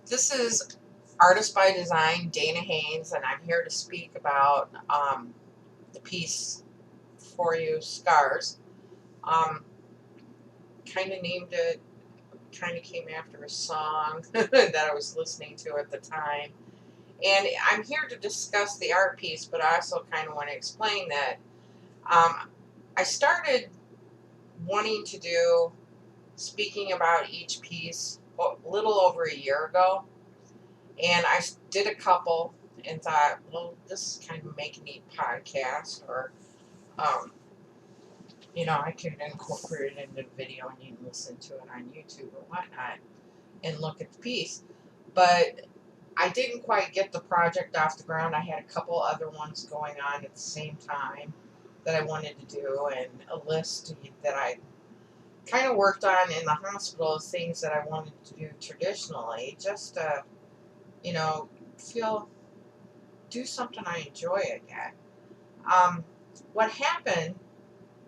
This is Artist by Design, Dana Haynes, and I'm here to speak about the piece For You, Scars. Um, kind of named it, kind of came after a song that I was listening to at the time. And I'm here to discuss the art piece, but I also kind of want to explain that I started wanting to do speaking about each piece a little over a year ago. And I did a couple and thought, well, this is kind of make a neat podcast, or, I could incorporate it into video and you can listen to it on YouTube or whatnot and look at the piece. But I didn't quite get the project off the ground. I had a couple other ones going on at the same time that I wanted to do, and a list that I kind of worked on in the hospital of things that I wanted to do traditionally, just to, you know, feel do something I enjoy again. What happened,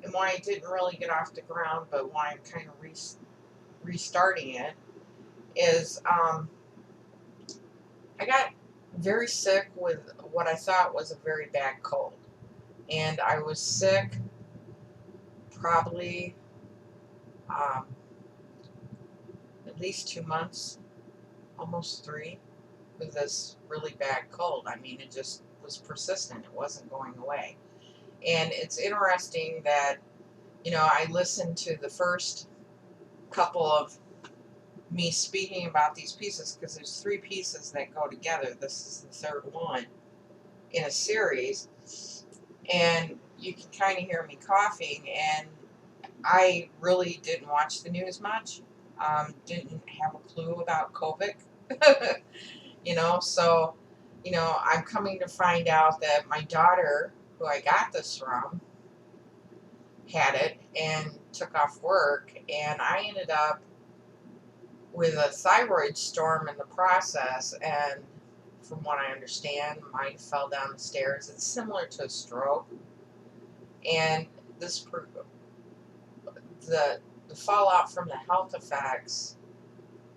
and why I didn't really get off the ground, but why I'm kind of restarting it, is I got very sick with what I thought was a very bad cold. And I was sick probably um, at least 2 months, almost 3, with this really bad cold. I mean, it just was persistent. It wasn't going away. And it's interesting that, I listened to the first couple of me speaking about these pieces, because there's 3 pieces that go together. This is the third one in a series. And you can kind of hear me coughing. And I really didn't watch the news much. Didn't have a clue about COVID. So, I'm coming to find out that my daughter, who I got this from, had it and took off work, and I ended up with a thyroid storm in the process, and from what I understand, mine fell down the stairs. It's similar to a stroke, and the fallout from the health effects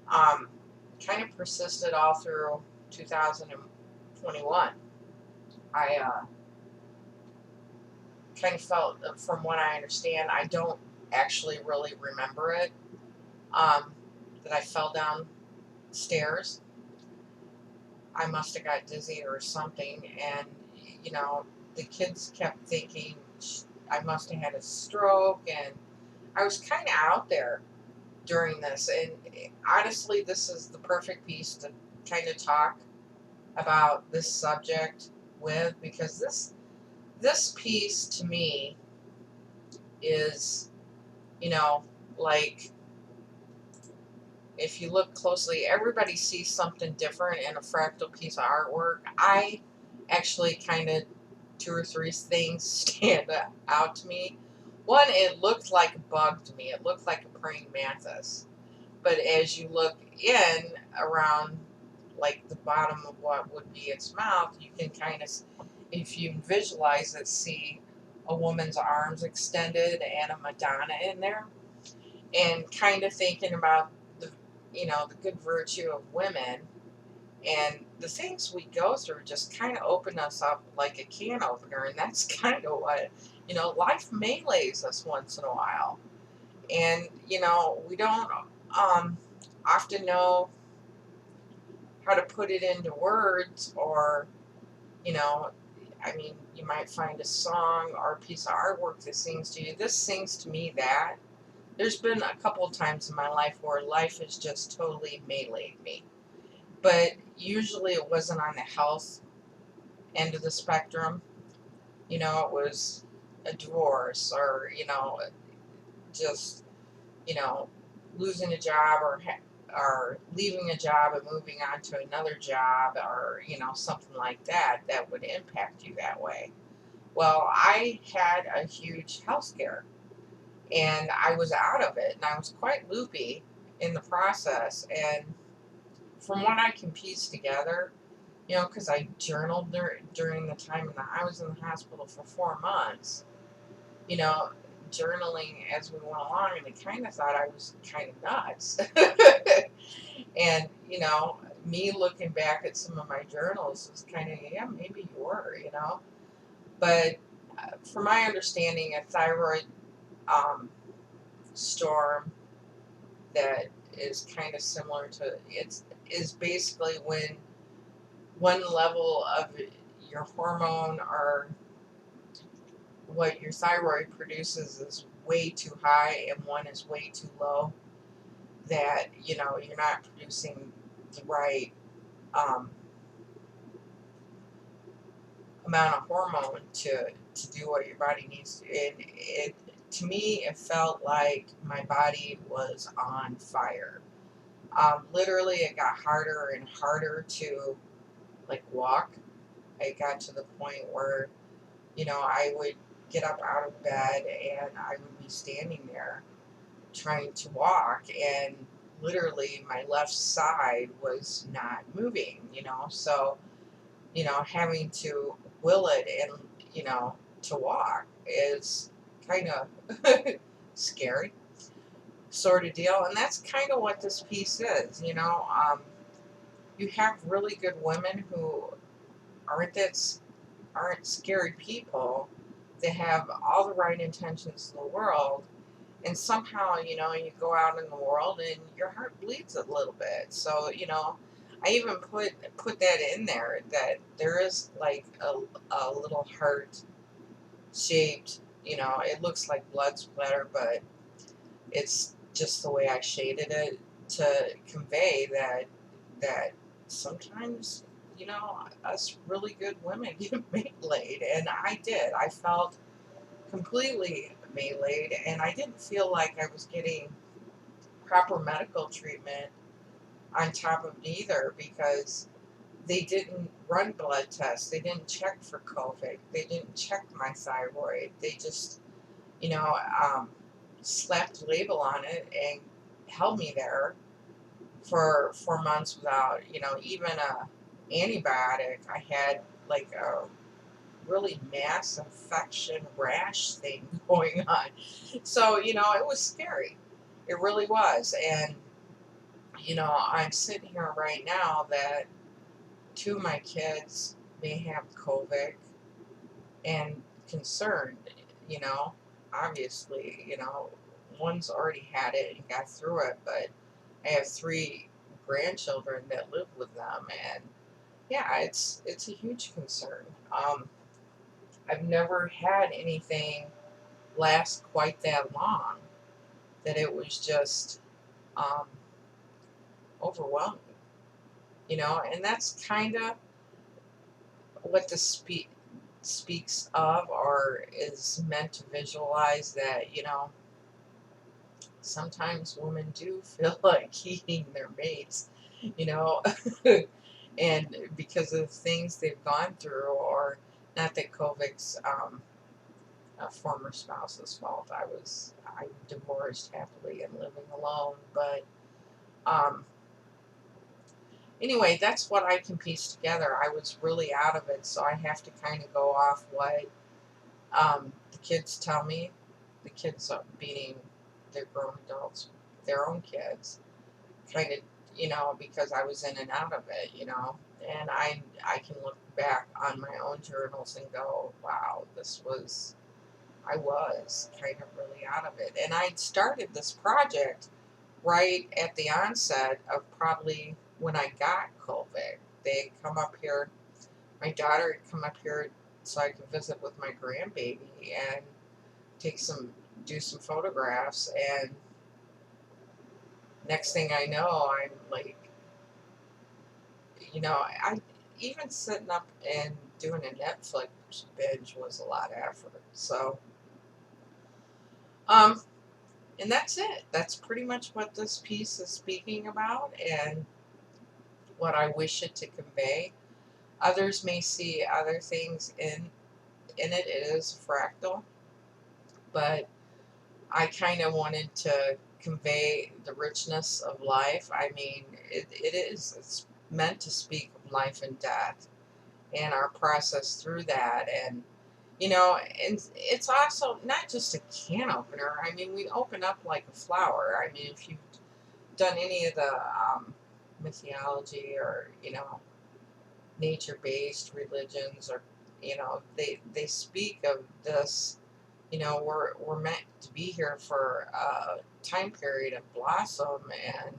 kind of persisted all through 2021. I kind of felt, from what I understand, I don't actually really remember it, that I fell down stairs. I must have got dizzy or something, and the kids kept thinking I must have had a stroke, and I was kind of out there during this. And honestly, this is the perfect piece to kind of talk about this subject with, because this piece to me is, like, if you look closely, everybody sees something different in a fractal piece of artwork. I actually kind of 2 or 3 things stand out to me. One, it looked like a bug to me. It looked like a praying mantis. But as you look in around, like, the bottom of what would be its mouth, you can kind of, if you visualize it, see a woman's arms extended and a Madonna in there. And kind of thinking about the good virtue of women, and the things we go through just kind of open us up like a can opener. And that's kind of what, life melees us once in a while. And, we don't often know how to put it into words, or, you might find a song or a piece of artwork that sings to you. This sings to me that. There's been a couple of times in my life where life has just totally meleeed me. But usually it wasn't on the health end of the spectrum. It was a divorce, or, just, losing a job, or leaving a job and moving on to another job, or, something like that would impact you that way. Well, I had a huge health scare, and I was out of it, and I was quite loopy in the process. And from what I can piece together, because I journaled during the time I was in the hospital for 4 months, journaling as we went along, and I kind of thought I was kind of nuts. And, me looking back at some of my journals is kind of, yeah, maybe you were, But from my understanding, a thyroid um, storm that is kind of similar to is basically when one level of your hormone or what your thyroid produces is way too high and one is way too low, that you're not producing the right um, amount of hormone to do what your body needs to. And it to me, it felt like my body was on fire. Literally, it got harder and harder to like walk. It got to the point where I would get up out of bed and I would be standing there trying to walk, and literally my left side was not moving. So having to will it and to walk is kind of scary sort of deal, and that's kind of what this piece is. You have really good women who aren't aren't scary people. They have all the right intentions in the world, and somehow you go out in the world and your heart bleeds a little bit. So I even put that in there, that there is like a little heart shaped, it looks like blood splatter, but it's just the way I shaded it to convey that sometimes us really good women get laid, and I did. I felt completely Maylaid, and I didn't feel like I was getting proper medical treatment on top of it either, because they didn't run blood tests, they didn't check for COVID, they didn't check my thyroid, they just, you know, um, slapped a label on it and held me there for 4 months without, even a antibiotic. I had like a really mass infection rash thing going on. So, it was scary. It really was. And, I'm sitting here right now that two of my kids may have COVID and concerned, you know, obviously, one's already had it and got through it, but I have three grandchildren that live with them, and yeah, it's a huge concern. I've never had anything last quite that long, that it was just um, overwhelming, and that's kind of what the speaks of, or is meant to visualize, that sometimes women do feel like eating their mates, you know, and because of things they've gone through, or not that COVID's a former spouse's fault. I'm divorced happily and living alone, but um, anyway, that's what I can piece together. I was really out of it, so I have to kind of go off what the kids tell me. The kids are beating their grown adults, their own kids, kind of, because I was in and out of it, and I can look back on my own journals and go, wow, I was kind of really out of it. And I started this project right at the onset of probably when I got COVID. They come up here, my daughter had come up here so I could visit with my grandbaby and do some photographs. And next thing I know, I'm like, I even sitting up and doing a Netflix binge was a lot of effort. So, um, and that's it. That's pretty much what this piece is speaking about, and what I wish it to convey. Others may see other things in it. It is a fractal, but I kind of wanted to convey the richness of life. I mean, it's meant to speak of life and death and our process through that. And, and it's also not just a can opener. I mean, we open up like a flower. I mean, if you've done any of the mythology, or, nature-based religions, or, they speak of this, we're meant to be here for a time period of blossom. And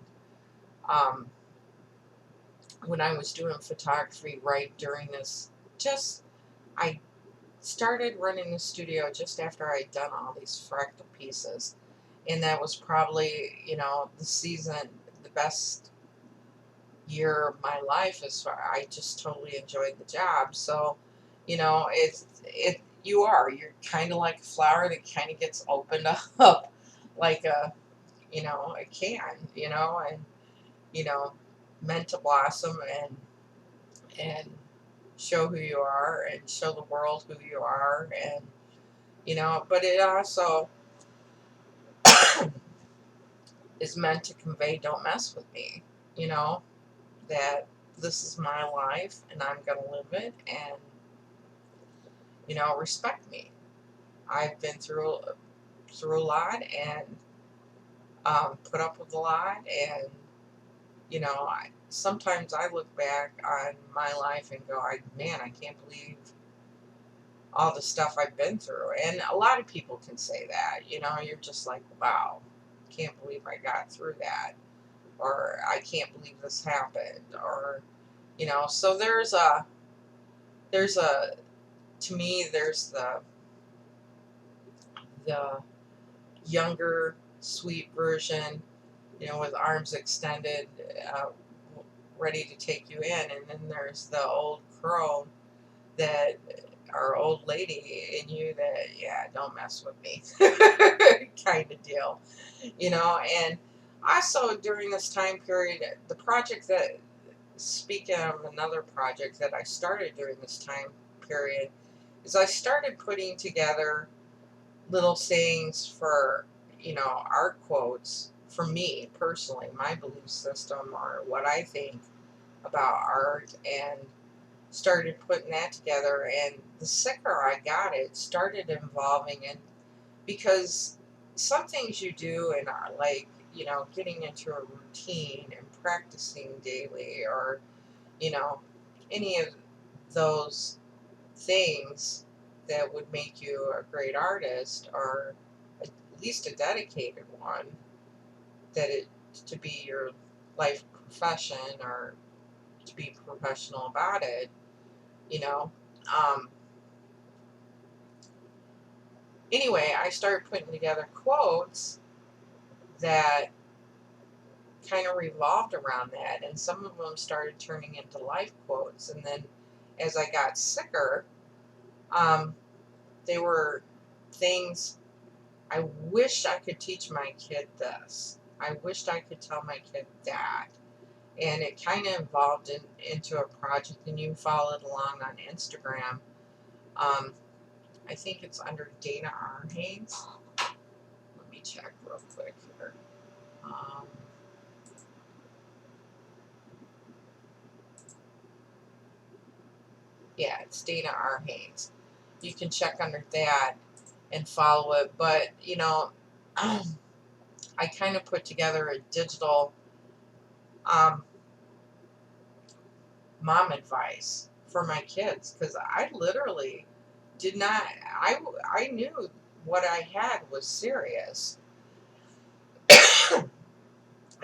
um, when I was doing photography right during this, I started running the studio just after I'd done all these fractal pieces. And that was probably, the season, the best year of my life. As far, I just totally enjoyed the job. So, you're kind of like a flower that kind of gets opened up like a can, and, you know, meant to blossom and show who you are and show the world who you are. And, but it also is meant to convey, don't mess with me, you know, that this is my life and I'm going to live it, and, respect me. I've been through a lot, and put up with a lot, and, sometimes I look back on my life and go, man, I can't believe all the stuff I've been through. And a lot of people can say that, you're just like, wow, can't believe I got through that, or I can't believe this happened, or, so there's a, to me, there's the younger, sweet version, with arms extended, uh, ready to take you in. And then there's the old crone, that, or old lady in you, that, yeah, don't mess with me kind of deal, And also during this time period, the project that, speaking of another project that I started during this time period, is I started putting together little sayings for, art quotes for me personally, my belief system, or what I think about art, and started putting that together. And the sicker I got, it started involving, and because some things you do and are like, getting into a routine and practicing daily, or, any of those things that would make you a great artist, or at least a dedicated one, that it to be your life profession, or to be professional about it, you know. Um, anyway, I started putting together quotes that kind of revolved around that, and some of them started turning into life quotes. And then as I got sicker, um, they were things I wished I could teach my kid this. I wished I could tell my kid that. And it kind of evolved into a project, and you followed along on Instagram. Um, I think it's under Dana R. Haynes. Let me check real quick here. Um, yeah, it's Dana R. Haynes. You can check under that and follow it. But, I kind of put together a digital um, mom advice for my kids, because I literally did not, I knew what I had was serious,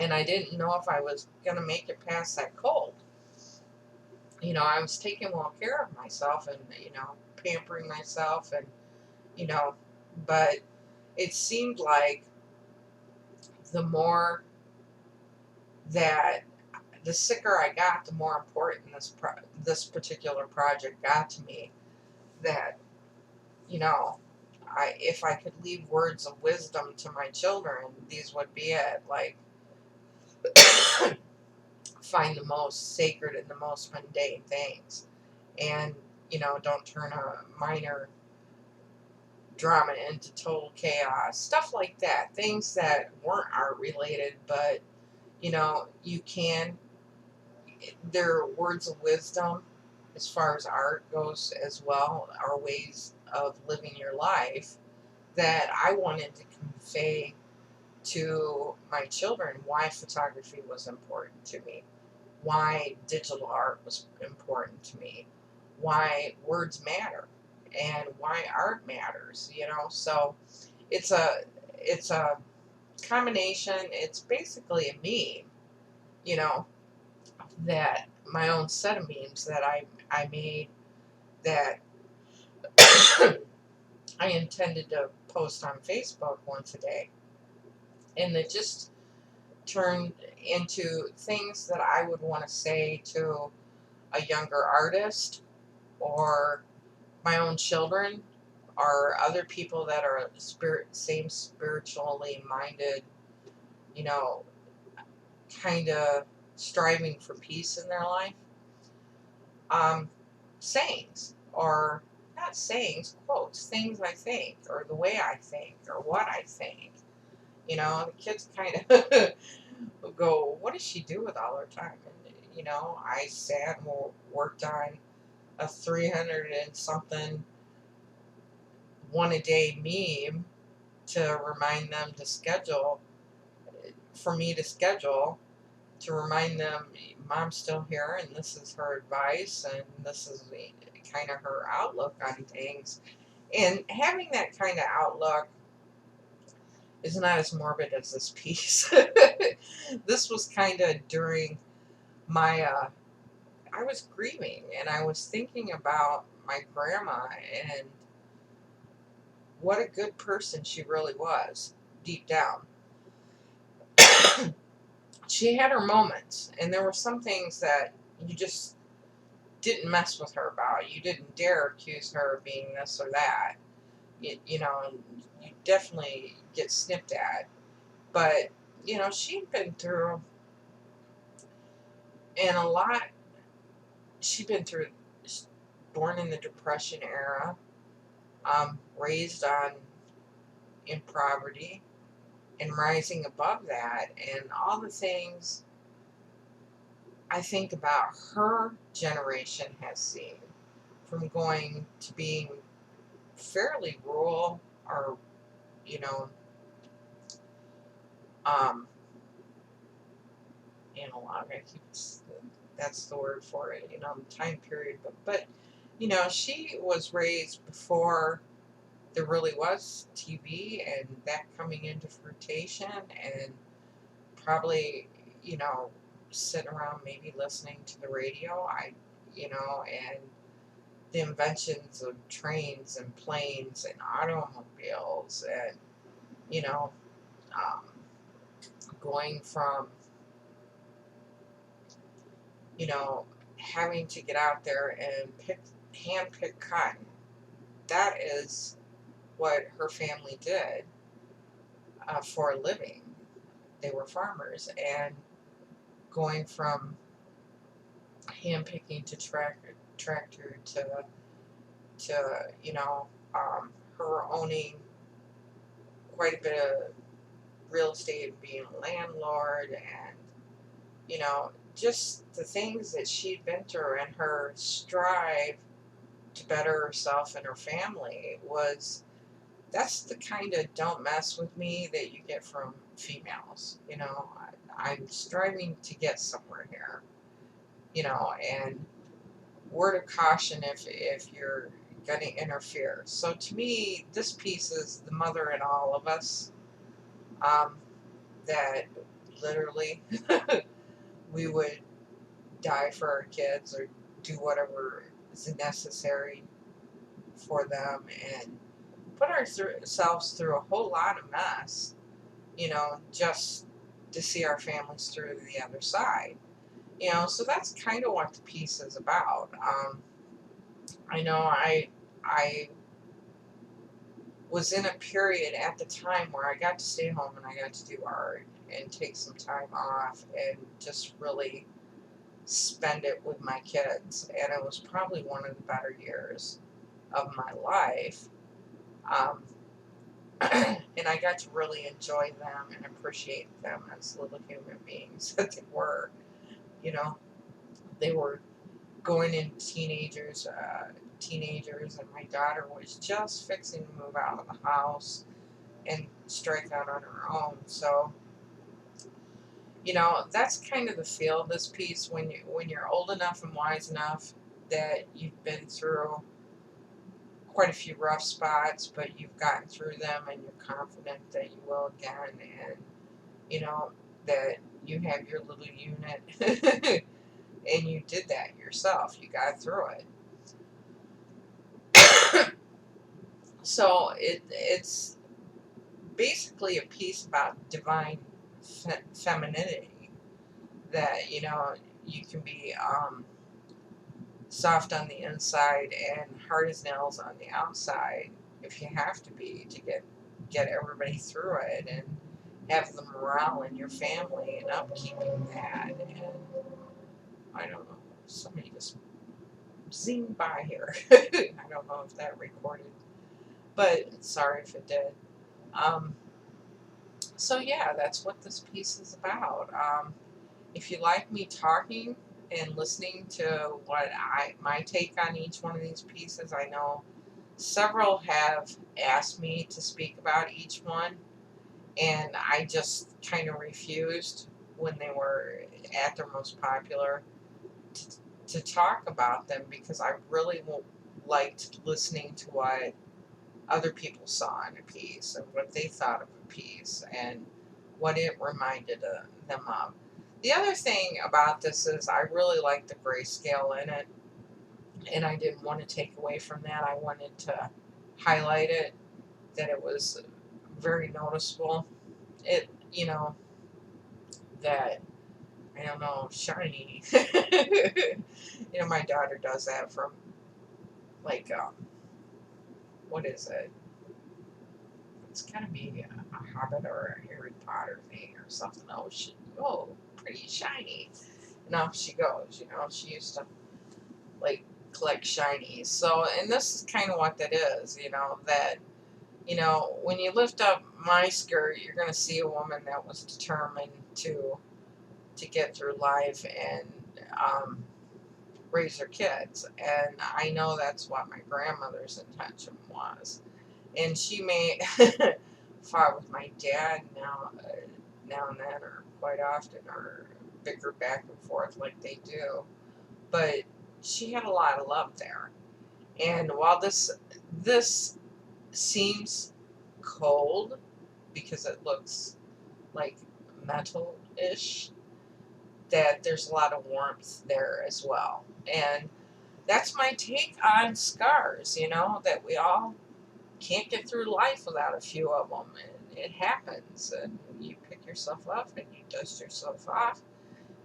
and I didn't know if I was going to make it past that cold. I was taking well care of myself, and, pampering myself, and, but it seemed like the more that the sicker I got, the more important this particular project got to me. That, if I could leave words of wisdom to my children, these would be it. Like, find the most sacred in the most mundane things, and, don't turn a minor drama into total chaos. Stuff like that. Things that weren't art related, but, you can. They're words of wisdom as far as art goes as well, are ways of living your life that I wanted to convey to my children, why photography was important to me. why digital art was important to me, why words matter, and why art matters, you know. So it's a combination. It's basically a meme, you know, that my own set of memes that I made that I intended to post on Facebook once a day, and it just turned into things that I would want to say to a younger artist, or my own children, or other people that are same spiritually minded, you know, kind of striving for peace in their life. Um, sayings, or not sayings, quotes, things I think, or the way I think, or what I think. You know, the kids kind of go, "What does she do with all her time?" And you know, I sat and worked on a 300 and something one a day meme to remind them to schedule, for me to schedule, to remind them Mom's still here and this is her advice and this is kind of her outlook on things. And having that kind of outlook is not as morbid as this piece. This was kind of during my, I was grieving and I was thinking about my grandma and what a good person she really was deep down. She had her moments, and there were some things that you just didn't mess with her about. You didn't dare accuse her of being this or that. You know, you definitely get snipped at. But, you know, she'd been through, and a lot, she'd been through, born in the Depression era, raised on in poverty, and rising above that, and all the things I think about her generation has seen, from going to being fairly rural, or, you know, um, analog, I keep, that's the word for it, you know, time period. But, you know, she was raised before there really was TV and that coming into fruition, and probably, you know, sitting around maybe listening to the radio. You know, and the inventions of trains and planes and automobiles, and, you know, um, going from, you know, having to get out there and hand pick cotton. That is what her family did for a living. They were farmers, and going from hand picking to tractor to, you know, her owning quite a bit of real estate, being a landlord, and, you know, just the things that she'd been through, and her strive to better herself and her family was, that's the kind of don't mess with me that you get from females. You know, I'm striving to get somewhere here, you know, and word of caution if you're going to interfere. So to me, this piece is the mother in all of us, um, that literally we would die for our kids or do whatever is necessary for them, and put ourselves through a whole lot of mess, you know, just to see our families through to the other side. You know, so that's kind of what the piece is about. I know I was in a period at the time where I got to stay home and I got to do art and take some time off and just really spend it with my kids. And it was probably one of the better years of my life. Um, and I got to really enjoy them and appreciate them as little human beings that they were. You know, they were going into teenagers, and my daughter was just fixing to move out of the house and strike out on her own. So You know, that's kind of the feel of this piece when you're old enough and wise enough that you've been through quite a few rough spots, but you've gotten through them and you're confident that you will again, and you know that you have your little unit and you did that yourself. You got through it. So it's basically a piece about divine femininity, that you can be soft on the inside and hard as nails on the outside if you have to be to get everybody through it, and have the morale in your family and upkeeping that. And I don't know, somebody just zinged by here. I don't know if that recorded, but sorry if it did. Um, so yeah, that's what this piece is about. If you like me talking and listening to what my take on each one of these pieces, I know several have asked me to speak about each one, and I just kind of refused when they were at their most popular to, to talk about them, because I really liked listening to what other people saw in a piece and what they thought of a piece and what it reminded them of. The other thing about this is I really like the grayscale in it, and I didn't want to take away from that. I wanted to highlight it, that it was very noticeable. It, that, I don't know, shiny. My daughter does that from, like, what is it? It's gotta be a Hobbit or a Harry Potter thing or something. Oh, pretty shiny. And off she goes. She used to like collect shinies. So, and this is kind of what that is. That when you lift up my skirt, you're gonna see a woman that was determined to get through life and raise her kids. And I know that's what my grandmother's intention was. And she may fought with my dad now and then, or quite often, or bicker back and forth like they do. But she had a lot of love there. And while this seems cold because it looks like metal-ish, that there's a lot of warmth there as well. And that's my take on scars, that we all can't get through life without a few of them. And it happens. And you pick yourself up and you dust yourself off,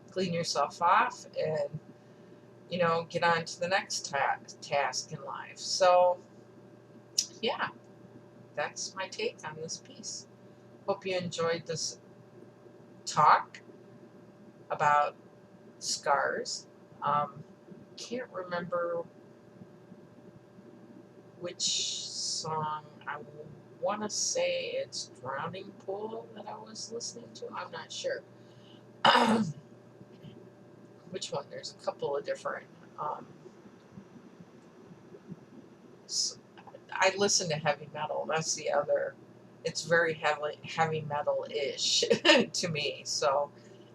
clean yourself off, and, get on to the next task in life. So, yeah, that's my take on this piece. Hope you enjoyed this talk about scars. Can't remember which song. I want to say it's Drowning Pool that I was listening to. I'm not sure. Which one? There's a couple of different. Um, I listen to heavy metal. That's the other. It's very heavy metal-ish to me. So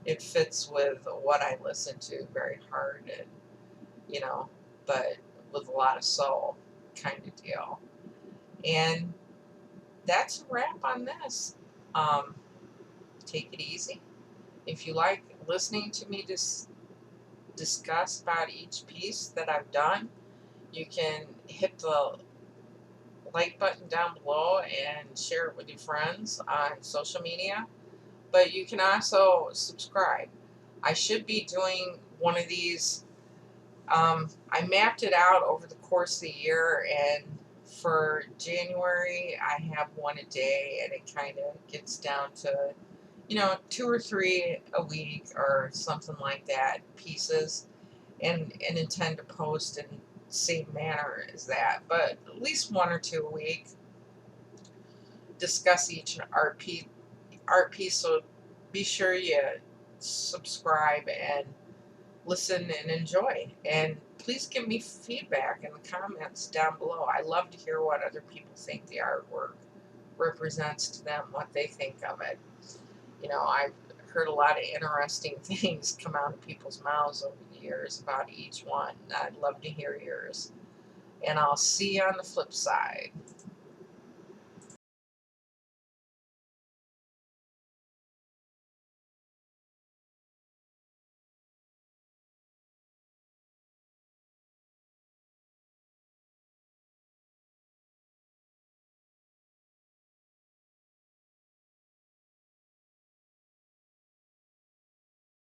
it fits with what I listen to, very hard and, but with a lot of soul kind of deal. And that's a wrap on this. Take it easy. If you like listening to me discuss about each piece that I've done, you can hit the like button down below and share it with your friends on social media. But you can also subscribe. I should be doing one of these. I mapped it out over the course of the year, and for January, I have one a day, and it kind of gets down to, 2 or 3 a week or something like that, pieces, and intend to post in the same manner as that, but at least 1 or 2 a week. Discuss each art piece, so be sure you subscribe and listen and enjoy. And please give me feedback in the comments down below. I love to hear what other people think the artwork represents to them, what they think of it. I've heard a lot of interesting things come out of people's mouths over the years about each one. I'd love to hear yours. And I'll see you on the flip side.